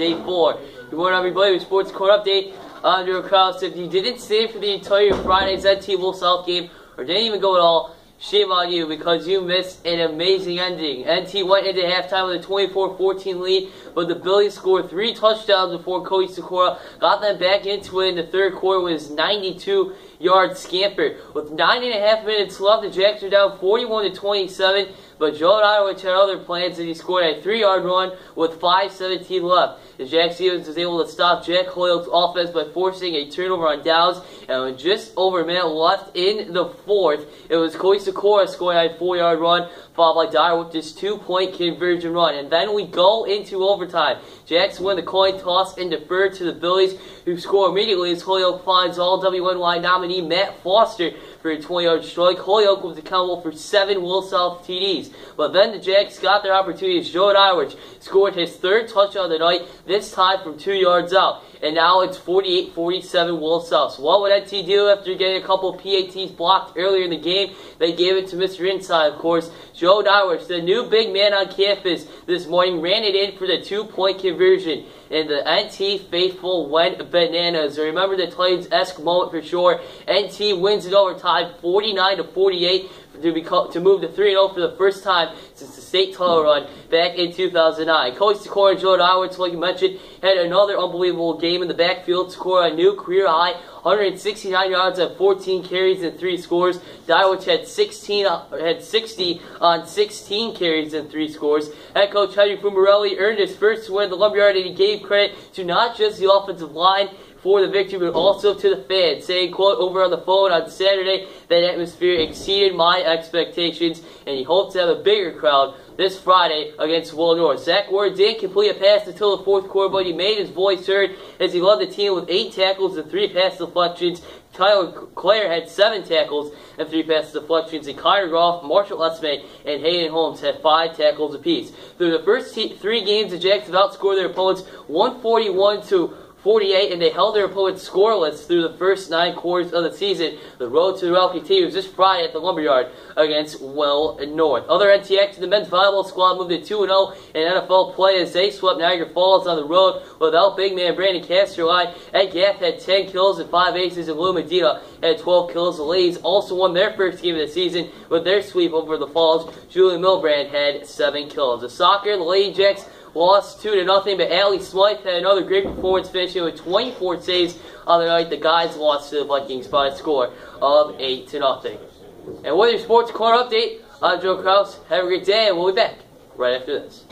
day 4. Good morning, everybody. With Sports Court Update. I'm Kraus. If you didn't stay for the entire Friday's Williamsville South game, or didn't even go at all, shame on you because you missed an amazing ending. NT went into halftime with a 24-14 lead, but the Billies scored 3 touchdowns before Cody Sikora got them back into it in the third quarter with his 92-yard scamper. With 9.5 minutes left, the Jacks were down 41-27, but Joe Iowich had other plans and he scored a 3-yard run with 5:17 left. The Jacks defense was able to stop Jack Holyoke's offense by forcing a turnover on downs, and with just over a minute left in the fourth, it was Cody Sikora scoring a 4-yard run, followed by Dyer with this 2-point conversion run. And then we go into overtime. Jacks win the coin toss and defer to the Billies, who score immediately as Holyoke finds All-WNY nominee Matt Foster for a 20-yard strike. Holyoke was accountable for 7 Will South TDs. But then the Jacks got their opportunity as Joe Iowich scored his 3rd touchdown of the night, this time from 2 yards out. And now it's 48-47 Will South. So what would NT do after getting a couple PATs blocked earlier in the game? They gave it to Mr. Inside, of course. Joe Iowich, the new big man on campus this morning, ran it in for the 2-point conversion. And the NT faithful went bananas. Remember the Titans-esque moment for sure. NT wins in overtime 49-48 to move to 3-0 for the first time since the state title run back in 2009. Cody Sikora and Joe Iowich, like you mentioned, had another unbelievable game in the backfield, scored a new career high 169 yards on 14 carries and 3 scores. Iowich had 60 on 16 carries and 3 scores. Head coach Henry Fumarelli earned his first win at the Lumberyard, and he gave credit to not just the offensive line for the victory, but also to the fans, saying, quote, over on the phone on Saturday, that atmosphere exceeded my expectations, and he hopes to have a bigger crowd this Friday against Will North. Zach Ward didn't complete a pass until the 4th quarter, but he made his voice heard as he led the team with 8 tackles and 3 pass deflections. Tyler Clare had 7 tackles and 3 pass deflections, and Connor Groff, Marshall Esme, and Hayden Holmes had 5 tackles apiece. Through the first 3 games, the Jacks have outscored their opponents 141-48, and they held their opponents scoreless through the first 9 quarters of the season. The road to the rally continues this Friday at the Lumberyard against Will North. Other NT action, the men's volleyball squad moved to 2-0 in NFL play as they swept Niagara Falls on the road without big man Brandon Casterline. Ed Gaff had 10 kills and 5 aces, and Lou Medina had 12 kills. The ladies also won their first game of the season with their sweep over the Falls. Julie Milbrand had 7 kills. The soccer, the Lady Jacks lost 2-0, but Allie Smythe had another great performance, finishing with 24 saves on the night. The guys lost to the Vikings by a score of 8-0. And with your Sports Corner Update, I'm Joe Kraus. Have a great day, and we'll be back right after this.